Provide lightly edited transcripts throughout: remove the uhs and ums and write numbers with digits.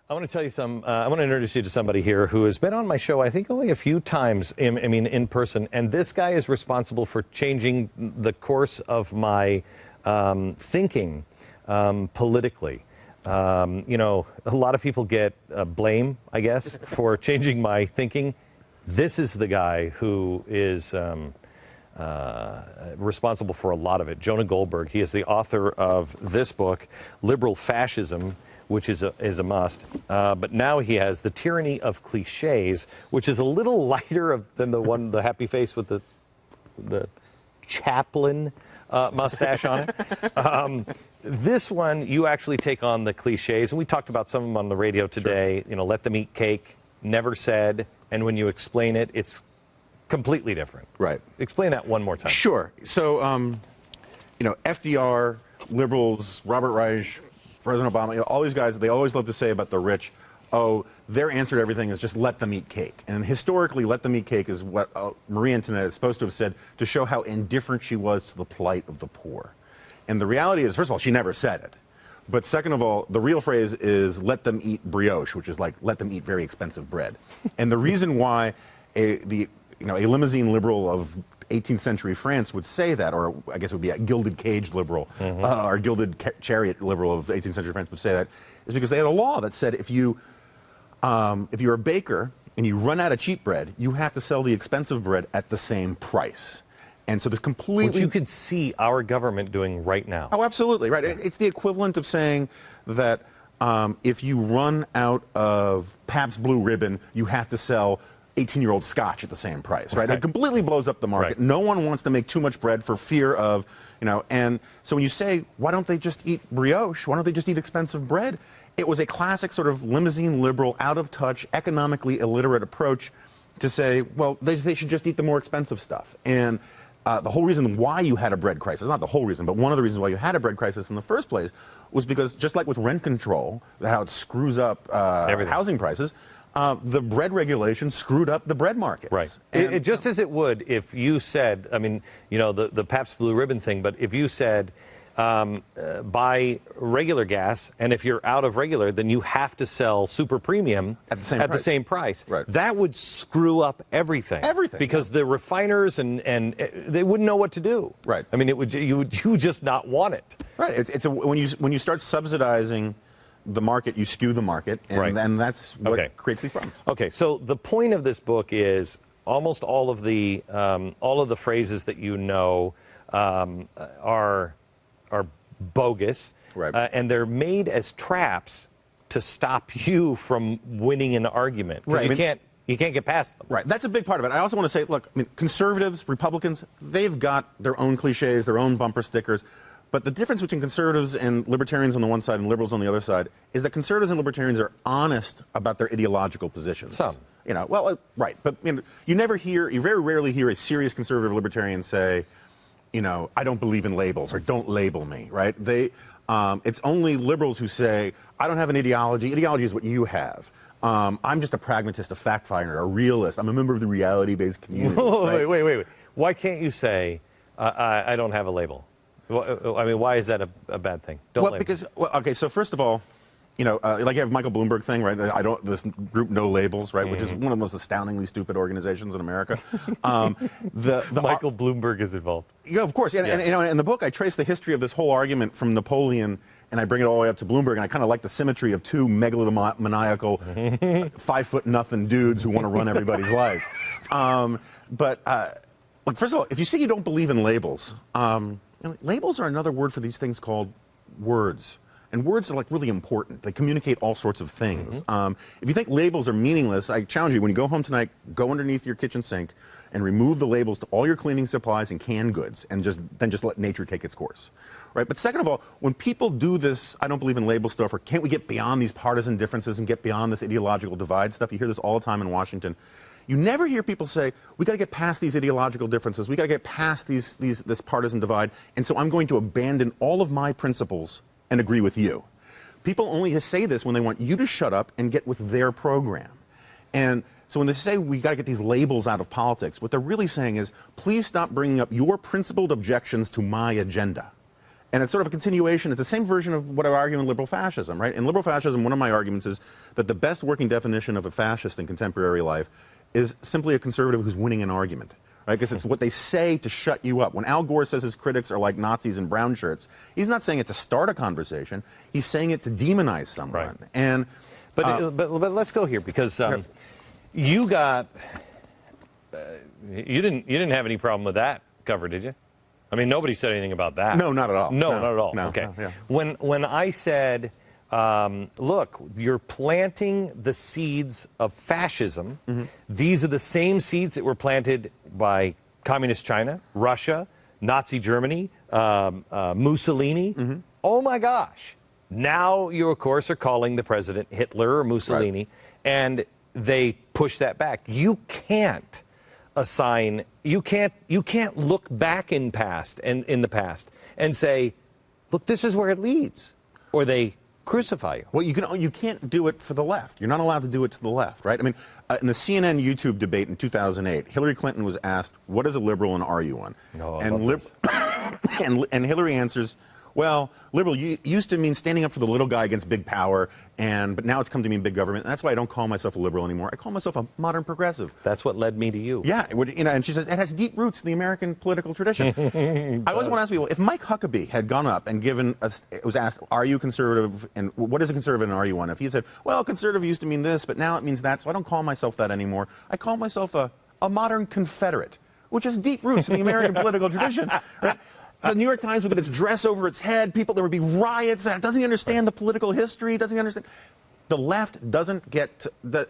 I want to tell you I want to introduce you to somebody here who has been on my show, I think, only a few times, in person. And this guy is responsible for changing the course of my thinking politically. You know, a lot of people get blame, I guess, for changing my thinking. This is the guy who is responsible for a lot of it. Jonah Goldberg. He is the author of this book, Liberal Fascism, which is a must. But now he has The Tyranny of Cliches, which is a little lighter than the happy face with the chaplain mustache on it. This one, you actually take on the cliches, and we talked about some of them on the radio today. Sure. You know, let them eat cake, never said, and when you explain it, it's completely different. Right. Explain that one more time. Sure. So, you know, FDR, liberals, Robert Reich, President Obama, you know, all these guys, they always love to say about the rich, oh, their answer to everything is just let them eat cake. And historically, let them eat cake is what Marie Antoinette is supposed to have said to show how indifferent she was to the plight of the poor. And the reality is, first of all, she never said it. But second of all, the real phrase is let them eat brioche, which is like let them eat very expensive bread. And the reason why a limousine liberal of 18th century France would say that, or I guess it would be a gilded cage liberal, or gilded chariot liberal of 18th century France would say that, is because they had a law that said if you're a baker and you run out of cheap bread, you have to sell the expensive bread at the same price. And so this completely... Which you could see our government doing right now. Oh, absolutely, right. It's the equivalent of saying that if you run out of Pabst Blue Ribbon, you have to sell 18-year-old scotch at the same price, right? It completely blows up the market. Right. No one wants to make too much bread for fear of, you know, and so when you say, why don't they just eat brioche? Why don't they just eat expensive bread? It was a classic sort of limousine liberal, out-of-touch, economically illiterate approach to say, well, they should just eat the more expensive stuff. And the whole reason why you had a bread crisis, not the whole reason, but one of the reasons why you had a bread crisis in the first place was because just like with rent control, how it screws up housing prices, the bread regulation screwed up the bread markets. Right. And, just as it would if you said, I mean, you know, the Pabst Blue Ribbon thing, but if you said buy regular gas, and if you're out of regular, then you have to sell super premium at the same price. Right. That would screw up everything. Everything. Because the refiners and they wouldn't know what to do. Right. I mean, you would just not want it. Right. When you start subsidizing the market, you skew the market, and then that's what creates these problems. Okay, so the point of this book is almost all of the phrases that you know are bogus, and they're made as traps to stop you from winning an argument. Right. You can't get past them. Right. That's a big part of it. I also want to say, look, I mean, conservatives, Republicans, they've got their own cliches, their own bumper stickers. But the difference between conservatives and libertarians on the one side and liberals on the other side is that conservatives and libertarians are honest about their ideological positions. Some. You know, well, right. But you know, you very rarely hear a serious conservative libertarian say, you know, I don't believe in labels or don't label me, right? It's only liberals who say, I don't have an ideology. Ideology is what you have. I'm just a pragmatist, a fact finder, a realist. I'm a member of the reality-based community. Whoa, wait. Why can't you say, I don't have a label? I mean, why is that a bad thing? Okay, so first of all, you know, like you have Michael Bloomberg thing, right? This group No Labels, right? Which is one of the most astoundingly stupid organizations in America. Michael Bloomberg is involved. Yeah, of course. And you know, in the book, I trace the history of this whole argument from Napoleon, and I bring it all the way up to Bloomberg, and I kind of like the symmetry of two megalomaniacal, 5'0" dudes who want to run everybody's life. Look, first of all, if you say you don't believe in labels, labels are another word for these things called words. And words are like really important. They communicate all sorts of things. If you think labels are meaningless, I challenge you, when you go home tonight, go underneath your kitchen sink and remove the labels to all your cleaning supplies and canned goods, and then just let nature take its course. Right? But second of all, when people do this, I don't believe in label stuff, or can't we get beyond these partisan differences and get beyond this ideological divide stuff, you hear this all the time in Washington. You never hear people say, we got to get past these ideological differences, we got to get past this partisan divide, and so I'm going to abandon all of my principles and agree with you. People only say this when they want you to shut up and get with their program. And so when they say we got to get these labels out of politics, what they're really saying is, please stop bringing up your principled objections to my agenda. And it's sort of a continuation. It's the same version of what I argue in liberal fascism, right? In liberal fascism, one of my arguments is that the best working definition of a fascist in contemporary life is simply a conservative who's winning an argument, right? Because it's what they say to shut you up. When Al Gore says his critics are like Nazis in brown shirts, he's not saying it to start a conversation. He's saying it to demonize someone. Right. And but let's go here, because you got you didn't have any problem with that cover, did you? I mean, nobody said anything about that. No, not at all. No, not at all. No, okay. no, yeah. When I said, look, you're planting the seeds of fascism. These are the same seeds that were planted by communist China, Russia, Nazi Germany, Mussolini. Oh my gosh. Now you, of course, are calling the president Hitler or Mussolini, right. and they push that back. You can't assign, you can't look back in the past and say, look, this is where it leads, or they crucify you. Well, you can't do it for the left. You're not allowed to do it to the left, right? I mean, in the CNN YouTube debate in 2008, Hillary Clinton was asked, "What is a liberal and are you one?" No, and Hillary answers, "Well, liberal used to mean standing up for the little guy against big power, but now it's come to mean big government. And that's why I don't call myself a liberal anymore. I call myself a modern progressive." That's what led me to you. Yeah, and she says it has deep roots in the American political tradition. I always want to ask people, if Mike Huckabee had gone up and was asked, "Are you conservative? And what is a conservative and are you one?" If he had said, "Well, conservative used to mean this, but now it means that, so I don't call myself that anymore. I call myself a modern Confederate," which has deep roots in the American political tradition. Right? The New York Times would get its dress over its head. There would be riots. Doesn't he understand the political history? Doesn't he understand? The left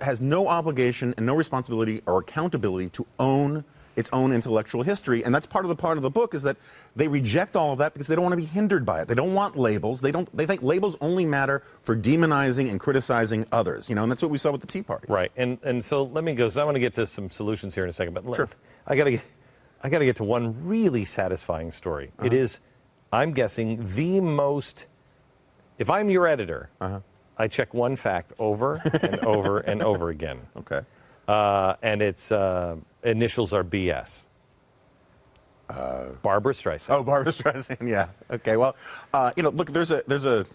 has no obligation and no responsibility or accountability to own its own intellectual history. And that's part of the book, is that they reject all of that because they don't want to be hindered by it. They don't want labels. They think labels only matter for demonizing and criticizing others. And that's what we saw with the Tea Party. Right. And so let me go. So I want to get to some solutions here in a second. But sure. I got to get to one really satisfying story. It is, I'm guessing, the most, if I'm your editor, I check one fact over and over and over again. Okay. And its initials are BS. Barbara Streisand. Oh, Barbara Streisand, yeah. Okay, well, look, there's a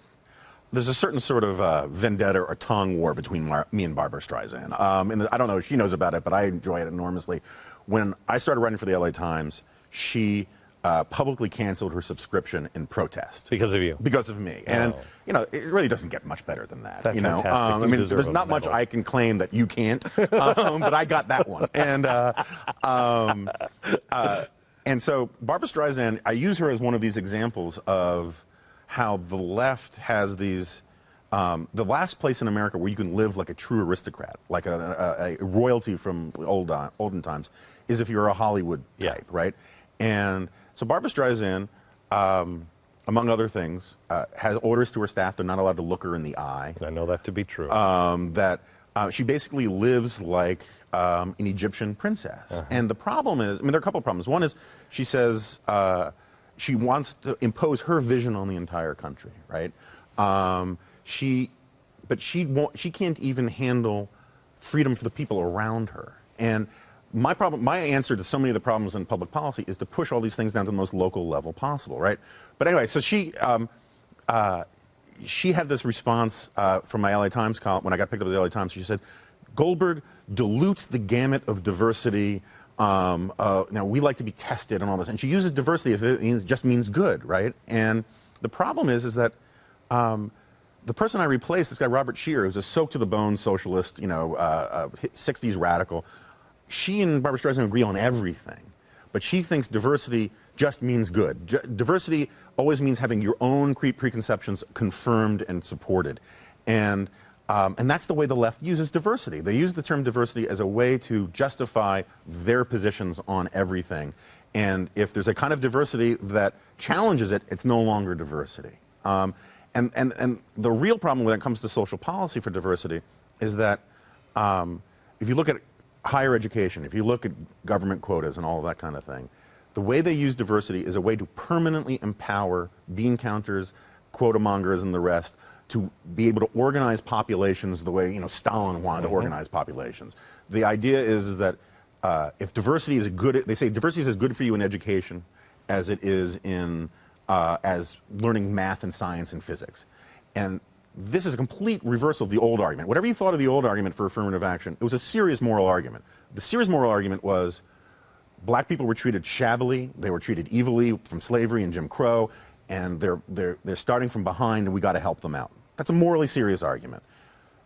certain sort of vendetta or tongue war between me and Barbara Streisand. And I don't know if she knows about it, but I enjoy it enormously. When I started writing for the LA Times, she publicly canceled her subscription in protest. Because of you? Because of me. And, it really doesn't get much better than that. That's fantastic. I mean, there's not much I can claim that you can't, but I got that one. And so Barbara Streisand, I use her as one of these examples of how the left has these, the last place in America where you can live like a true aristocrat, like a royalty from olden times, is if you're a Hollywood type, right? And so Barbara Streisand, among other things, has orders to her staff. They're not allowed to look her in the eye. I know that to be true. She basically lives like an Egyptian princess. And the problem is, there are a couple of problems. One is she says she wants to impose her vision on the entire country, right? She can't even handle freedom for the people around her. And my answer to so many of the problems in public policy is to push all these things down to the most local level possible, right? But anyway, so she had this response from my LA Times column when I got picked up at the LA Times. She said, "Goldberg dilutes the gamut of diversity. Now we like to be tested and all this." And she uses diversity if it just means good, right? And the problem is that the person I replaced, this guy Robert Scheer, who's a soaked-to-the-bone socialist, 60s radical, she and Barbara Streisand agree on everything, but she thinks diversity just means good. Diversity always means having your own preconceptions confirmed and supported, and that's the way the left uses diversity. They use the term diversity as a way to justify their positions on everything, and if there's a kind of diversity that challenges it, it's no longer diversity. And the real problem when it comes to social policy for diversity is that if you look at higher education, if you look at government quotas and all of that kind of thing, the way they use diversity is a way to permanently empower bean counters, quota mongers, and the rest to be able to organize populations the way Stalin wanted to organize populations. The idea is that if diversity is good, they say diversity is as good for you in education as it is in as learning math and science and physics. And this is a complete reversal of the old argument. Whatever you thought of the old argument for affirmative action, it was a serious moral argument. The serious moral argument was black people were treated shabbily, they were treated evilly from slavery and Jim Crow, and they're starting from behind, and we got to help them out. That's a morally serious argument.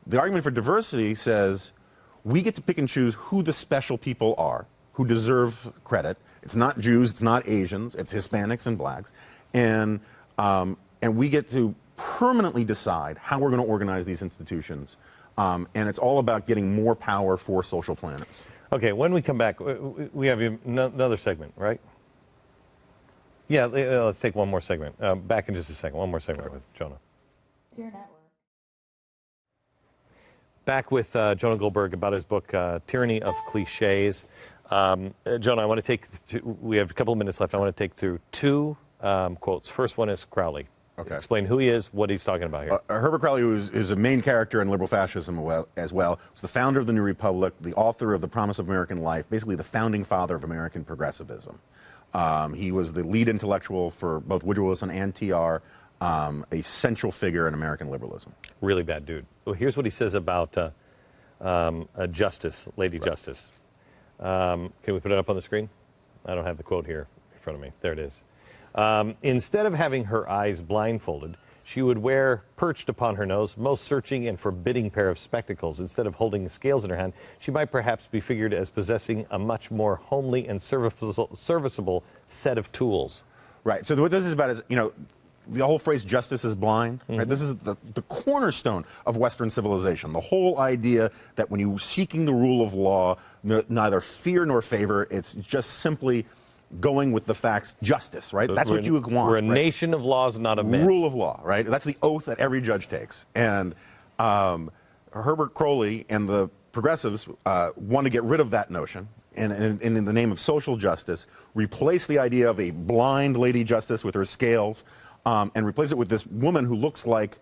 The argument for diversity says we get to pick and choose who the special people are, who deserve credit. It's not Jews, it's not Asians, it's Hispanics and blacks, and we get to permanently decide how we're going to organize these institutions, and it's all about getting more power for social planners. Okay, when we come back, we have another segment, right? Yeah, let's take one more segment. Back in just a second. One more segment with Jonah. To your network. Back with Jonah Goldberg about his book, Tyranny of Cliches. Jonah, I want to we have a couple of minutes left. I want to take through two quotes. First one is Crowley. Okay. Explain who he is, what he's talking about here. Herbert Crowley is a main character in Liberal Fascism as well. He's the founder of the New Republic, the author of The Promise of American Life, basically the founding father of American progressivism. He was the lead intellectual for both Woodrow Wilson and TR, a central figure in American liberalism. Really bad dude. Well, here's what he says about Justice, Lady Justice. Can we put it up on the screen? I don't have the quote here in front of me. There it is. Instead of having her eyes blindfolded, she would wear, perched upon her nose, most searching and forbidding pair of spectacles. Instead of holding scales in her hand, she might perhaps be figured as possessing a much more homely and serviceable set of tools. Right. So what this is about is, you know, the whole phrase "justice is blind." Mm-hmm. Right. This is the cornerstone of Western civilization. The whole idea that when you're seeking the rule of law, neither fear nor favor. It's just simply going with the facts, justice, right? That's what you want. We're a nation of laws, not a men. Rule of law, right? That's the oath that every judge takes. And Herbert Crowley and the progressives want to get rid of that notion, and in the name of social justice, replace the idea of a blind Lady Justice with her scales, and replace it with this woman who looks like,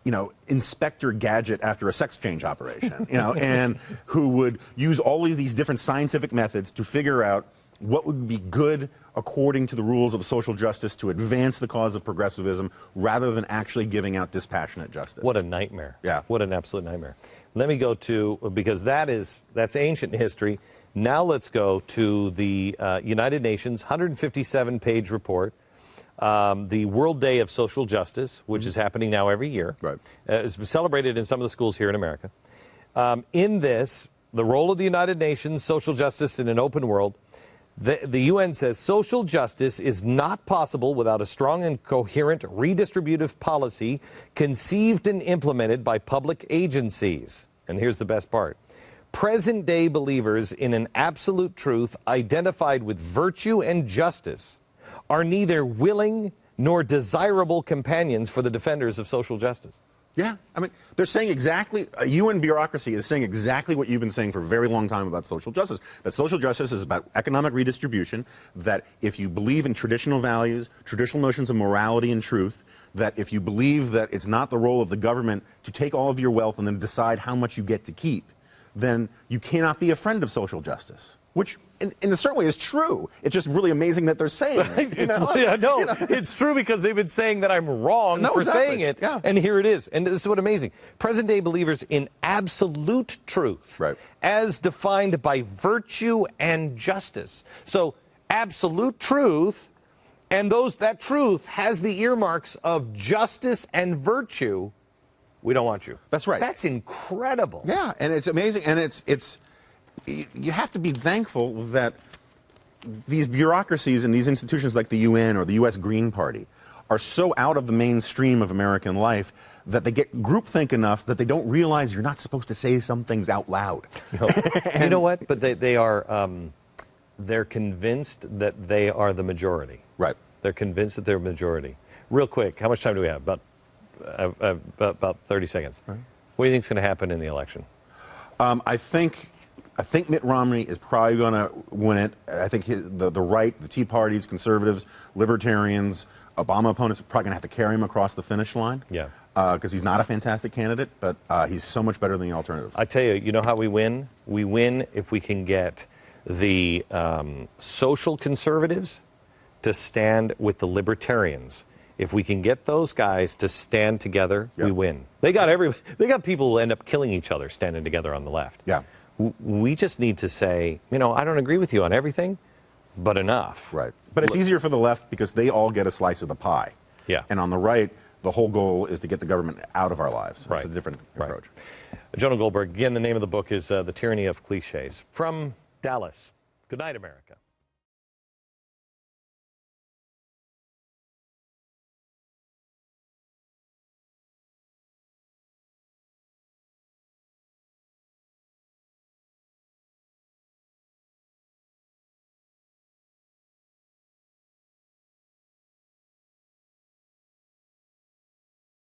you know, Inspector Gadget after a sex change operation, you know, and who would use all of these different scientific methods to figure out what would be good according to the rules of social justice to advance the cause of progressivism rather than actually giving out dispassionate justice. What a nightmare. Yeah. What an absolute nightmare. Let me go to, because that's ancient history. Now let's go to the United Nations 157-page report, the World Day of Social Justice, which is happening now every year. Right. It's celebrated in some of the schools here in America. In this, the role of the United Nations, social justice in an open world, the UN says social justice is not possible without a strong and coherent redistributive policy conceived and implemented by public agencies. And here's the best part. Present-day believers in an absolute truth identified with virtue and justice are neither willing nor desirable companions for the defenders of social justice. Yeah, I mean, they're saying exactly, UN bureaucracy is saying exactly what you've been saying for a very long time about social justice, that social justice is about economic redistribution, that if you believe in traditional values, traditional notions of morality and truth, that if you believe that it's not the role of the government to take all of your wealth and then decide how much you get to keep, then you cannot be a friend of social justice. Which, in a certain way, is true. It's just really amazing that they're saying it. You know? Yeah, no, you know? It's true because they've been saying that I'm wrong for saying it, yeah. And here it is. And this is what amazing. Present-day believers in absolute truth, right, as defined by virtue and justice. So, absolute truth, and that truth has the earmarks of justice and virtue. We don't want you. That's right. That's incredible. Yeah, and it's amazing, and it's you have to be thankful that these bureaucracies and these institutions like the UN or the U.S. Green Party are so out of the mainstream of American life that they get groupthink enough that they don't realize you're not supposed to say some things out loud. No. You know what? But they are, they're convinced that they are the majority. Right. They're convinced that they're a majority. Real quick, how much time do we have? About 30 seconds. Right. What do you think is going to happen in the election? I think Mitt Romney is probably going to win it. I think the right, the Tea Parties, conservatives, libertarians, Obama opponents are probably going to have to carry him across the finish line. Yeah. Because he's not a fantastic candidate, but he's so much better than the alternative. I tell you, you know how we win? We win if we can get the social conservatives to stand with the libertarians. If we can get those guys to stand together, we win. They got people who end up killing each other standing together on the left. Yeah. We just need to say, I don't agree with you on everything, but enough. Right. But it's easier for the left because they all get a slice of the pie. Yeah. And on the right, the whole goal is to get the government out of our lives. Right. It's a different approach. Jonah Goldberg, again, the name of the book is The Tyranny of Cliches. From Dallas. Good night, America.